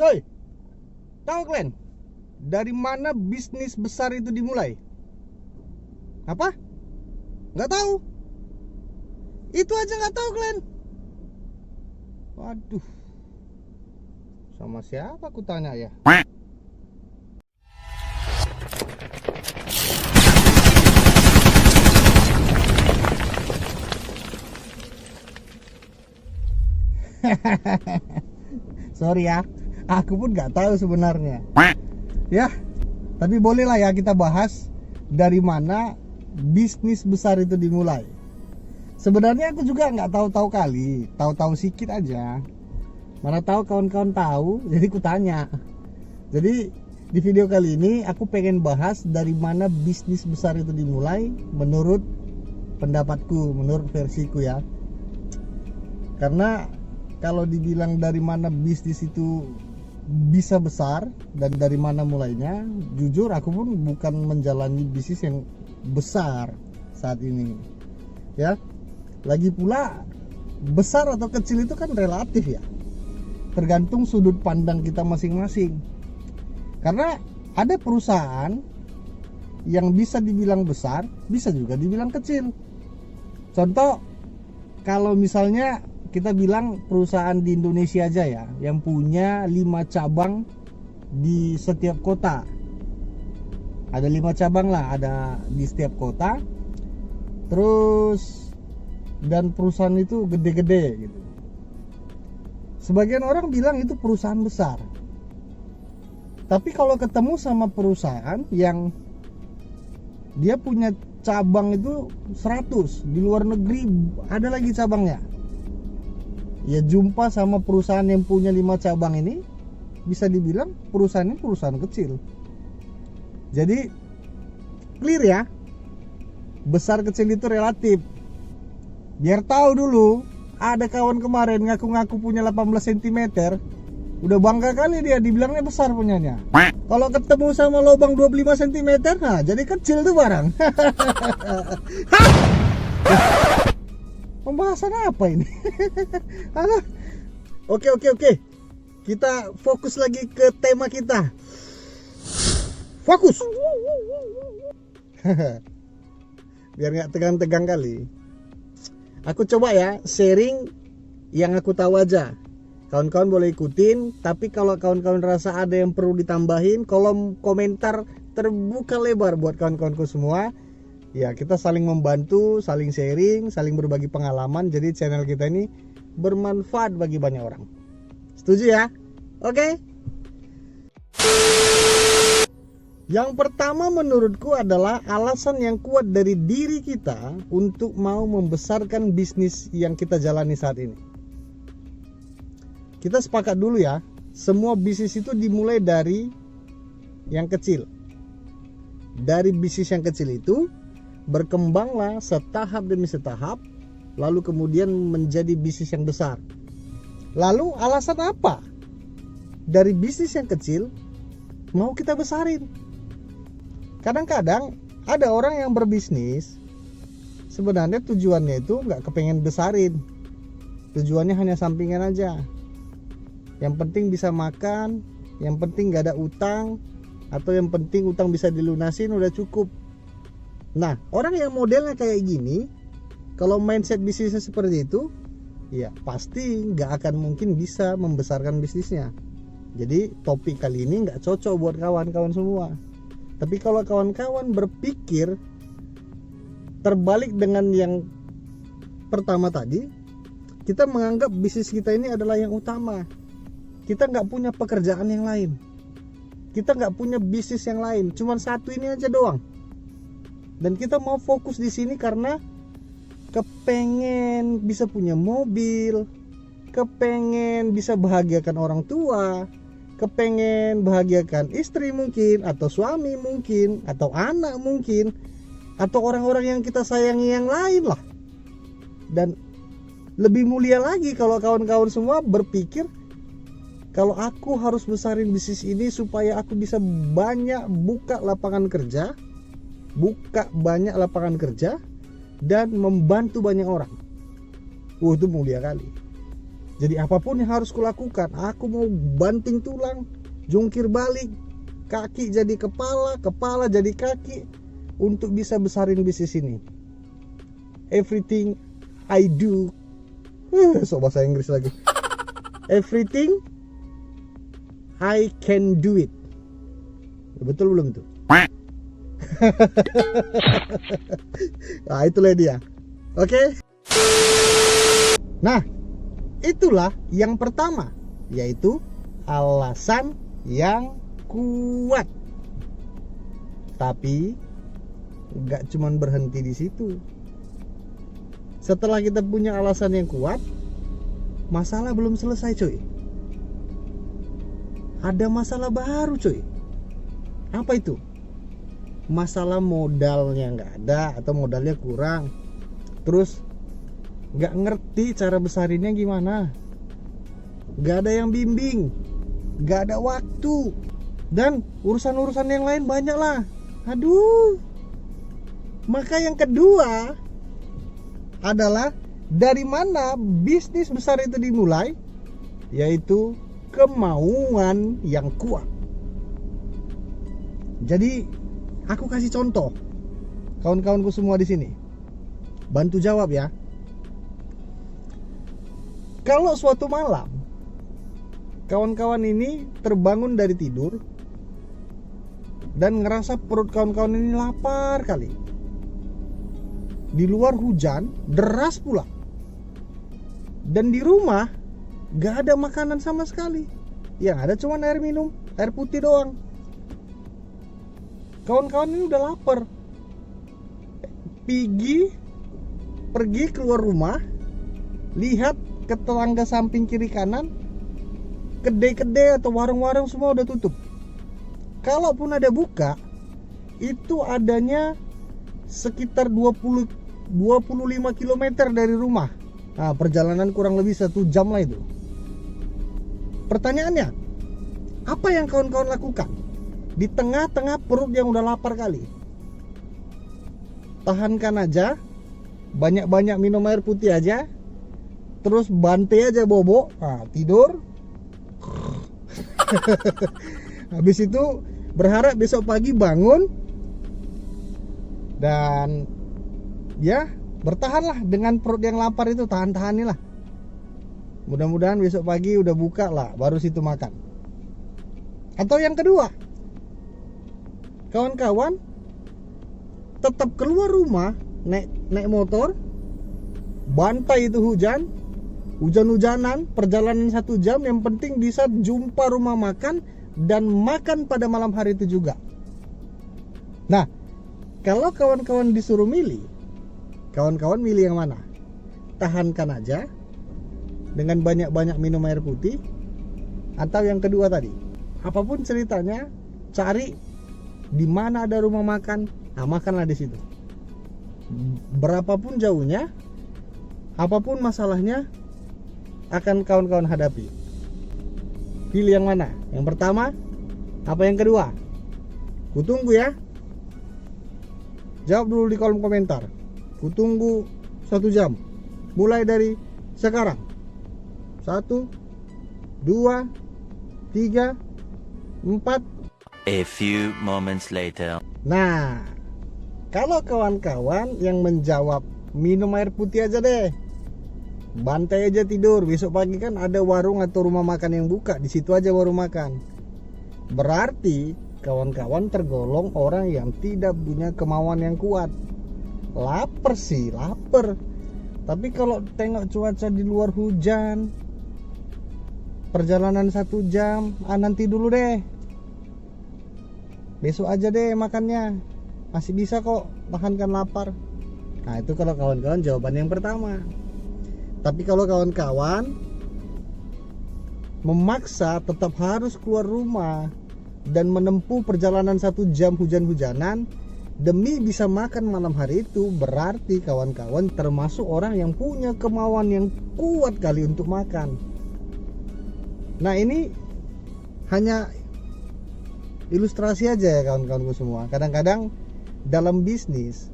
Coy, tahu kalian dari mana bisnis besar itu dimulai? Apa? Nggak tahu? Itu aja nggak tahu kalian? Waduh, sama siapa aku tanya ya? Sorry ya, aku pun nggak tahu sebenarnya. Ya, tapi bolehlah ya kita bahas dari mana bisnis besar itu dimulai. Sebenarnya aku juga nggak tahu-tahu kali, tahu-tahu sedikit aja. Mana tahu kawan-kawan tahu, jadi aku tanya. Jadi di video kali ini aku pengen bahas dari mana bisnis besar itu dimulai menurut pendapatku, menurut versiku ya. Karena kalau dibilang dari mana bisnis itu bisa besar dan dari mana mulainya, jujur aku pun bukan menjalani bisnis yang besar saat ini ya. Lagi pula besar atau kecil itu kan relatif ya, tergantung sudut pandang kita masing-masing. Karena ada perusahaan yang bisa dibilang besar, bisa juga dibilang kecil. Contoh, kalau misalnya kita bilang perusahaan di Indonesia aja ya, yang punya 5 cabang di setiap kota. Ada 5 cabang lah, ada di setiap kota. Terus dan perusahaan itu gede-gede gitu. Sebagian orang bilang itu perusahaan besar. Tapi kalau ketemu sama perusahaan yang dia punya cabang itu 100, di luar negeri ada lagi cabangnya, ya jumpa sama perusahaan yang punya 5 cabang ini, bisa dibilang perusahaan ini perusahaan kecil. Jadi clear ya, besar kecil itu relatif. Biar tahu dulu, ada kawan kemarin ngaku-ngaku punya 18 cm, udah bangga kali dia, dibilangnya besar punyanya. Kalau ketemu sama lubang 25 cm, nah jadi kecil tuh barang. Pembahasan apa ini? Oke. Kita fokus lagi ke tema kita. Fokus. Biar nggak tegang-tegang kali. Aku coba ya sharing yang aku tahu aja. Kawan-kawan boleh ikutin, tapi kalau kawan-kawan rasa ada yang perlu ditambahin, kolom komentar terbuka lebar buat kawan-kawanku semua. Ya, kita saling membantu, saling sharing, saling berbagi pengalaman. Jadi channel kita ini bermanfaat bagi banyak orang. Setuju ya? Oke. Yang pertama menurutku adalah alasan yang kuat dari diri kita untuk mau membesarkan bisnis yang kita jalani saat ini. Kita sepakat dulu ya, semua bisnis itu dimulai dari yang kecil. Dari bisnis yang kecil itu berkembanglah setahap demi setahap, lalu kemudian menjadi bisnis yang besar. Lalu alasan apa dari bisnis yang kecil mau kita besarin? Kadang-kadang ada orang yang berbisnis sebenarnya tujuannya itu nggak kepengen besarin, tujuannya hanya sampingan aja. Yang penting bisa makan, yang penting nggak ada utang, atau yang penting utang bisa dilunasin udah cukup. Nah, orang yang modelnya kayak gini, kalau mindset bisnisnya seperti itu, ya pasti nggak akan mungkin bisa membesarkan bisnisnya. Jadi topik kali ini nggak cocok buat kawan-kawan semua. Tapi kalau kawan-kawan berpikir terbalik dengan yang pertama tadi, kita menganggap bisnis kita ini adalah yang utama. Kita nggak punya pekerjaan yang lain, kita nggak punya bisnis yang lain, cuma satu ini aja doang. Dan kita mau fokus di sini karena kepengen bisa punya mobil, kepengen bisa bahagiakan orang tua, kepengen bahagiakan istri mungkin, atau suami mungkin, atau anak mungkin, atau orang-orang yang kita sayangi yang lain lah. Dan lebih mulia lagi kalau kawan-kawan semua berpikir, kalau aku harus besarin bisnis ini supaya aku bisa banyak buka lapangan kerja, dan membantu banyak orang. Itu mulia kali. Jadi apapun yang harus kulakukan, aku mau banting tulang, jungkir balik, kaki jadi kepala, kepala jadi kaki, untuk bisa besarin bisnis ini. Everything I do, so bahasa Inggris lagi. Everything I can do it. Betul belum itu? Nah, itulah dia. Oke. Nah, itulah yang pertama, yaitu alasan yang kuat. Tapi nggak cuman berhenti di situ. Setelah kita punya alasan yang kuat, masalah belum selesai, cuy. Ada masalah baru, cuy. Apa itu? Masalah modalnya nggak ada atau modalnya kurang. Terus nggak ngerti cara besarinnya gimana. Nggak ada yang bimbing. Nggak ada waktu. Dan urusan-urusan yang lain banyak lah. Aduh. Maka yang kedua adalah dari mana bisnis besar itu dimulai, yaitu kemauan yang kuat. Jadi aku kasih contoh, kawan-kawanku semua di sini, bantu jawab ya. Kalau suatu malam kawan-kawan ini terbangun dari tidur dan ngerasa perut kawan-kawan ini lapar kali. Di luar hujan deras pula, dan di rumah gak ada makanan sama sekali. Yang ada cuma air minum, air putih doang. Kawan-kawan ini udah lapar. Pergi keluar rumah, lihat ke tetangga samping kiri kanan, kedai-kedai atau warung-warung semua udah tutup. Kalaupun ada buka, itu adanya sekitar 25 km dari rumah. Nah, perjalanan kurang lebih 1 jam lah itu. Pertanyaannya, apa yang kawan-kawan lakukan di tengah-tengah perut yang udah lapar kali? Tahankan aja, banyak-banyak minum air putih aja, terus bantai aja bobo, nah, tidur. Habis itu berharap besok pagi bangun dan ya bertahanlah dengan perut yang lapar itu, tahan-tahanilah. Mudah-mudahan besok pagi udah buka lah, baru situ makan. Atau yang kedua, kawan-kawan tetap keluar rumah, naik motor, bantai itu hujan-hujanan, perjalanan 1 jam, yang penting bisa jumpa rumah makan dan makan pada malam hari itu juga. Nah, kalau kawan-kawan disuruh milih, kawan-kawan milih yang mana? Tahankan aja dengan banyak-banyak minum air putih, atau yang kedua tadi, apapun ceritanya, cari di mana ada rumah makan, nah makanlah di situ. Berapapun jauhnya, apapun masalahnya, akan kawan-kawan hadapi. Pilih yang mana? Yang pertama, apa yang kedua? Kutunggu ya. Jawab dulu di kolom komentar. Kutunggu 1 jam, mulai dari sekarang. 1, 2, 3, 4. A few moments later. Nah, kalau kawan-kawan yang menjawab minum air putih aja deh, bantai aja tidur, besok pagi kan ada warung atau rumah makan yang buka, di situ aja baru makan. Berarti kawan-kawan tergolong orang yang tidak punya kemauan yang kuat. Lapar sih, lapar. Tapi kalau tengok cuaca di luar hujan, perjalanan 1 jam, nanti dulu deh, besok aja deh makannya, masih bisa kok tahankan lapar. Nah, itu kalau kawan-kawan jawaban yang pertama. Tapi kalau kawan-kawan memaksa tetap harus keluar rumah dan menempuh perjalanan 1 jam hujan-hujanan demi bisa makan malam hari itu, berarti kawan-kawan termasuk orang yang punya kemauan yang kuat kali untuk makan. Nah, ini hanya ilustrasi aja ya kawan-kawanku semua. Kadang-kadang dalam bisnis,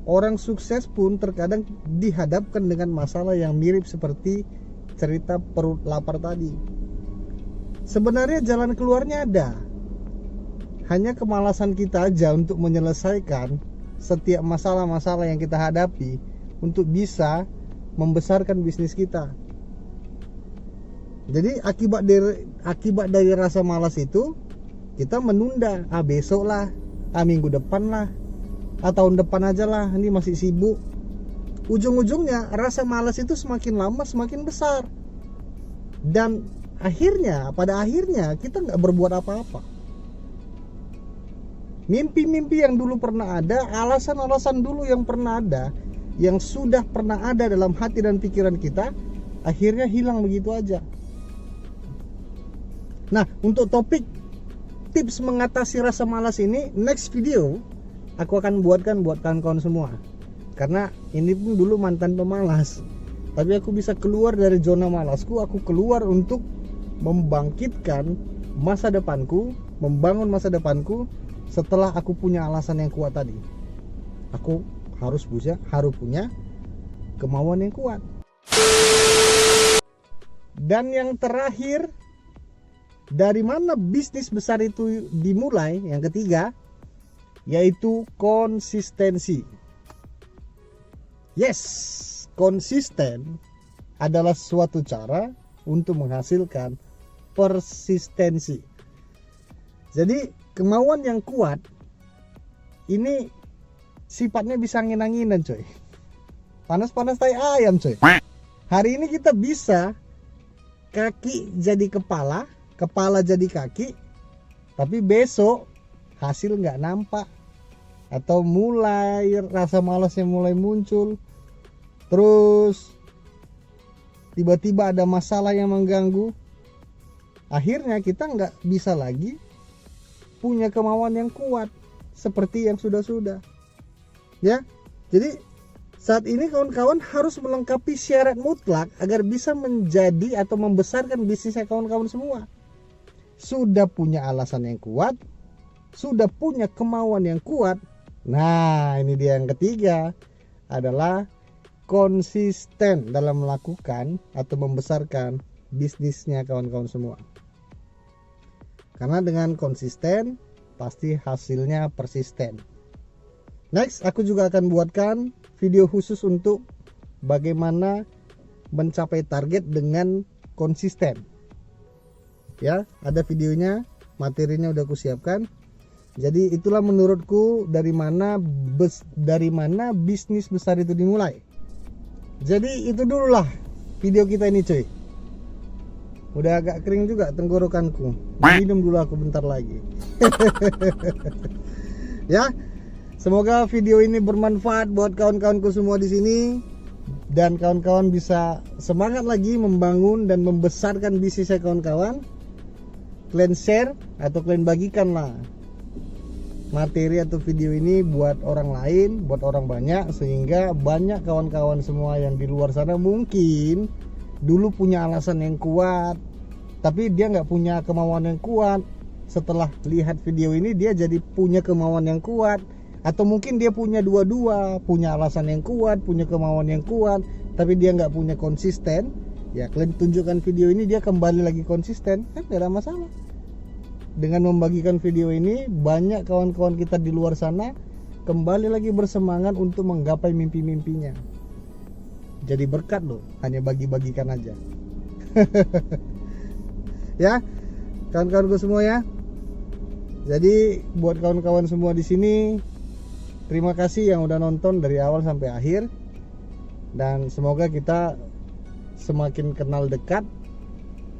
orang sukses pun terkadang dihadapkan dengan masalah yang mirip seperti cerita perut lapar tadi. Sebenarnya jalan keluarnya ada. Hanya kemalasan kita aja untuk menyelesaikan setiap masalah-masalah yang kita hadapi untuk bisa membesarkan bisnis kita. Jadi akibat dari rasa malas itu, kita menunda. Besok lah, minggu depan lah, tahun depan aja lah, ini masih sibuk. Ujung-ujungnya rasa malas itu semakin lama semakin besar. Dan pada akhirnya kita nggak berbuat apa-apa. Mimpi-mimpi yang dulu pernah ada, alasan-alasan dulu yang pernah ada, yang sudah pernah ada dalam hati dan pikiran kita, akhirnya hilang begitu aja. Nah, untuk topik tips mengatasi rasa malas ini, next video aku akan buatkan buat kawan-kawan semua. Karena ini pun dulu mantan pemalas, tapi aku bisa keluar dari zona malasku. Aku keluar untuk membangkitkan masa depanku, membangun masa depanku. Setelah aku punya alasan yang kuat tadi, aku harus punya kemauan yang kuat. Dan yang terakhir, dari mana bisnis besar itu dimulai? Yang ketiga, yaitu konsistensi. Yes, konsisten adalah suatu cara untuk menghasilkan persistensi. Jadi kemauan yang kuat ini sifatnya bisa angin-anginan, coy. Panas-panas tai ayam, coy. Hari ini kita bisa kaki jadi kepala, kepala jadi kaki, tapi besok hasil nggak nampak, atau mulai rasa malasnya mulai muncul, terus tiba-tiba ada masalah yang mengganggu. Akhirnya kita nggak bisa lagi punya kemauan yang kuat seperti yang sudah-sudah. Ya, jadi saat ini kawan-kawan harus melengkapi syarat mutlak agar bisa menjadi atau membesarkan bisnisnya kawan-kawan semua. Sudah punya alasan yang kuat, sudah punya kemauan yang kuat. Nah, ini dia yang ketiga, adalah konsisten dalam melakukan atau membesarkan bisnisnya kawan-kawan semua. Karena dengan konsisten pasti hasilnya persisten. Next, aku juga akan buatkan video khusus untuk bagaimana mencapai target dengan konsisten. Ya, ada videonya, materinya udah aku siapkan. Jadi itulah menurutku dari mana bisnis besar itu dimulai. Jadi itu dululah video kita ini, cuy. Udah agak kering juga tenggorokanku. Minum dulu aku bentar lagi. Ya, semoga video ini bermanfaat buat kawan-kawanku semua di sini, dan kawan-kawan bisa semangat lagi membangun dan membesarkan bisnisnya kawan-kawan. Kalian share atau kalian bagikan lah materi atau video ini buat orang lain, buat orang banyak, sehingga banyak kawan-kawan semua yang di luar sana mungkin dulu punya alasan yang kuat, tapi dia nggak punya kemauan yang kuat. Setelah lihat video ini dia jadi punya kemauan yang kuat, atau mungkin dia punya dua-dua, punya alasan yang kuat, punya kemauan yang kuat, tapi dia nggak punya konsisten. Ya, kalian tunjukkan video ini, dia kembali lagi konsisten, kan nggak ada masalah. Dengan membagikan video ini, banyak kawan-kawan kita di luar sana kembali lagi bersemangat untuk menggapai mimpi-mimpinya. Jadi berkat loh, hanya bagi-bagikan aja. Ya, kawan-kawanku semua ya. Jadi buat kawan-kawan semua di sini, terima kasih yang udah nonton dari awal sampai akhir, dan semoga kita semakin kenal dekat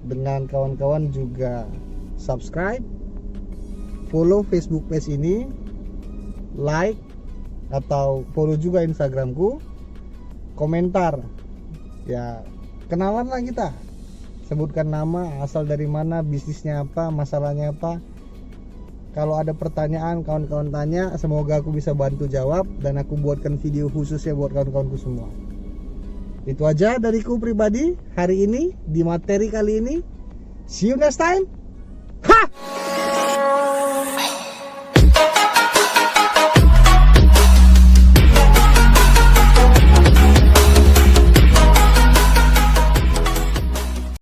dengan kawan-kawan. Juga subscribe, follow Facebook page ini, like atau follow juga Instagramku, komentar, ya kenalan lah kita. Sebutkan nama, asal dari mana, bisnisnya apa, masalahnya apa. Kalau ada pertanyaan kawan-kawan tanya, semoga aku bisa bantu jawab, dan aku buatkan video khususnya buat kawan-kawanku semua. Itu aja dariku pribadi hari ini di materi kali ini. See you next time. Ha!